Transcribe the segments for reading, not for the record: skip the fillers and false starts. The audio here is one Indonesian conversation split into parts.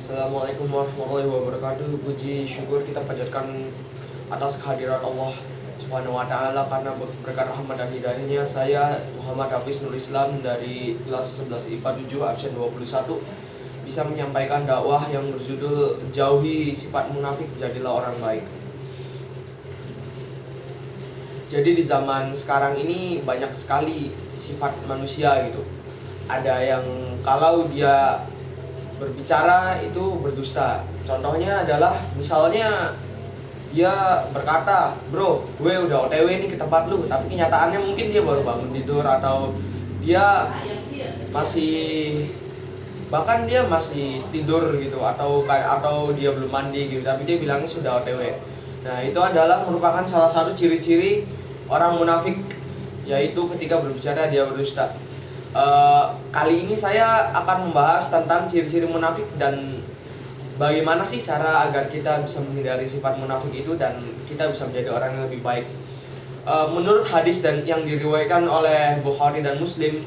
Assalamualaikum warahmatullahi wabarakatuh. Puji syukur kita panjatkan atas kehadirat Allah Subhanahu wa taala karena berkat rahmat dan hidayahnya saya Muhammad Hafiz Nur Islam dari kelas 11 IPA 7 absen 21 bisa menyampaikan dakwah yang berjudul Jauhi Sifat Munafik Jadilah Orang Baik. Jadi di zaman sekarang ini banyak sekali sifat manusia gitu. Ada yang kalau dia berbicara itu berdusta. Contohnya adalah misalnya dia berkata, "Bro, gue udah OTW nih ke tempat lu," tapi kenyataannya mungkin dia baru bangun tidur atau dia masih bahkan dia masih tidur gitu atau dia belum mandi gitu, tapi dia bilangnya sudah OTW. Nah, itu adalah merupakan salah satu ciri-ciri orang munafik, yaitu ketika berbicara dia berdusta. Kali ini saya akan membahas tentang ciri-ciri munafik dan bagaimana sih cara agar kita bisa menghindari sifat munafik itu dan kita bisa menjadi orang yang lebih baik. Menurut hadis dan yang diriwayatkan oleh Bukhari dan Muslim,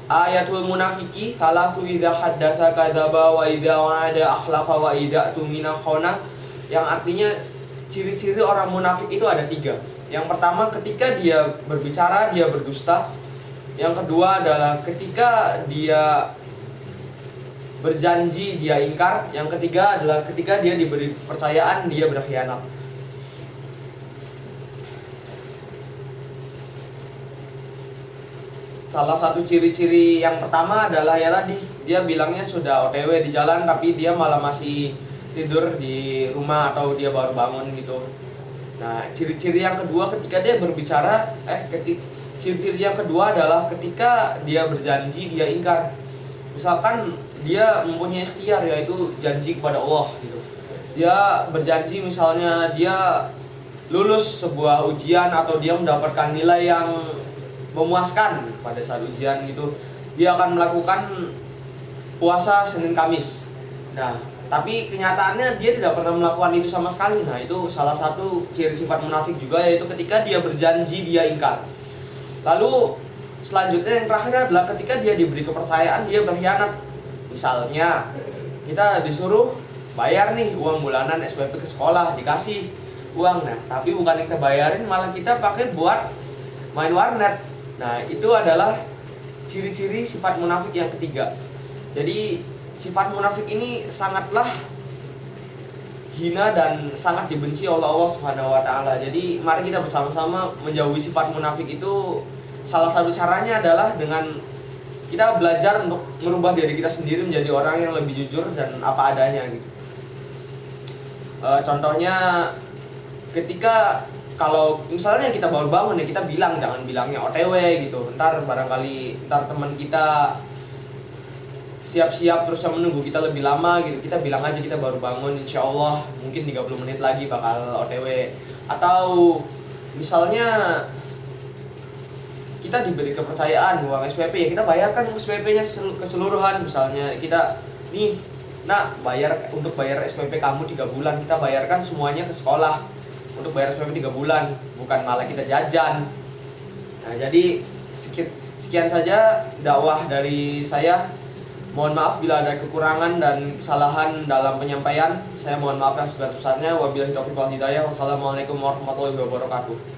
ayatul munafiki salasu idza haddatsa kadzaba wa idza wa'ada akhlafa wa idza tumina khana, yang artinya ciri-ciri orang munafik itu ada 3. Yang pertama, ketika dia berbicara dia berdusta. Yang kedua adalah ketika dia berjanji dia ingkar. Yang ketiga adalah ketika dia diberi kepercayaan dia berkhianat. Salah satu ciri-ciri yang pertama adalah ya tadi, dia bilangnya sudah OTW di jalan tapi dia malah masih tidur di rumah atau dia baru bangun gitu. Nah, ciri-ciri yang kedua ketika dia berbicara ciri-ciri yang kedua adalah ketika dia berjanji dia ingkar. Misalkan dia mempunyai ikhtiar, yaitu janji kepada Allah gitu. Dia berjanji misalnya dia lulus sebuah ujian atau dia mendapatkan nilai yang memuaskan pada saat ujian gitu. Dia akan melakukan puasa Senin Kamis. Nah, tapi kenyataannya dia tidak pernah melakukan itu sama sekali. Nah, itu salah satu ciri sifat munafik juga, yaitu ketika dia berjanji dia ingkar. Lalu selanjutnya yang terakhir adalah ketika dia diberi kepercayaan dia berkhianat. Misalnya kita disuruh bayar nih uang bulanan SPP ke sekolah, dikasih uang, nah tapi bukan yang kita bayarin, malah kita pakai buat main warnet. Nah, itu adalah ciri-ciri sifat munafik yang ketiga. Jadi sifat munafik ini sangatlah hina dan sangat dibenci oleh Allah Subhanahu wa taala. Jadi mari kita bersama-sama menjauhi sifat munafik itu. Salah satu caranya adalah dengan kita belajar untuk merubah diri kita sendiri menjadi orang yang lebih jujur dan apa adanya gitu. Contohnya ketika kalau misalnya kita baru bangun ya kita bilang, jangan bilangnya OTW gitu. Ntar teman kita siap-siap terus menunggu kita lebih lama gitu. Kita bilang aja kita baru bangun, insya Allah mungkin 30 menit lagi bakal OTW. Atau misalnya kita diberi kepercayaan uang SPP, ya kita bayarkan SPP-nya keseluruhan. Misalnya kita nih, untuk bayar SPP kamu 3 bulan, kita bayarkan semuanya ke sekolah untuk bayar SPP 3 bulan, bukan malah kita jajan. Nah, jadi sekian saja dakwah dari saya. Mohon maaf bila ada kekurangan dan kesalahan dalam penyampaian. Saya mohon maaf yang sebesar-besarnya. Wabillahi taufiq wal hidayah. Wassalamualaikum warahmatullahi wabarakatuh.